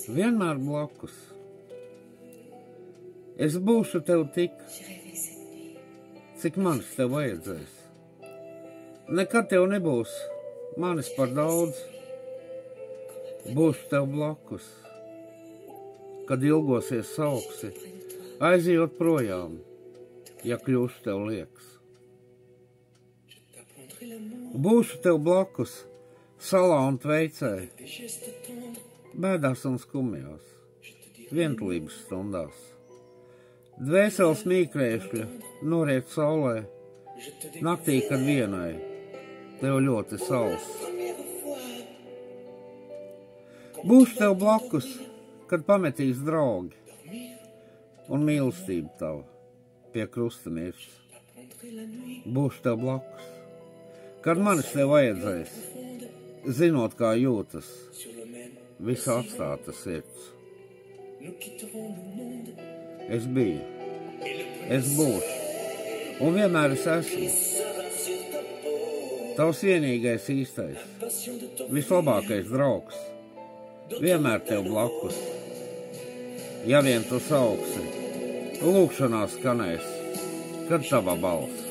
vienmēr blakus. Es būšu tev tik, cik manis tev vajadzēs. Nekad tev nebūs manis par daudz. Būšu tev blakus, kad ilgosies sauksi, aizejot projām, ja kļūšu tev liekas. Būšu tev blakus, salā un tveicē, bēdās un skumjās, vientulības stundās. Dvēseles mīkrēšļa noriet saulē, naktī, kad vienai tev ļoti sauss. Būšu tev blakus, kad pametīs draugi un mīlestība tava pie krusta mirs. Būšu tev blakus, kad manis tev vajadzēs, zinot, kā jūtas visa atstāta sirds. Es biju, es būšu, un vienmēr es esmu. Tavs vienīgais īstais, vislabākais draugs, vienmēr tev blakus. Ja vien tu sauksi, lūkšanā skanēs, kad tava balss.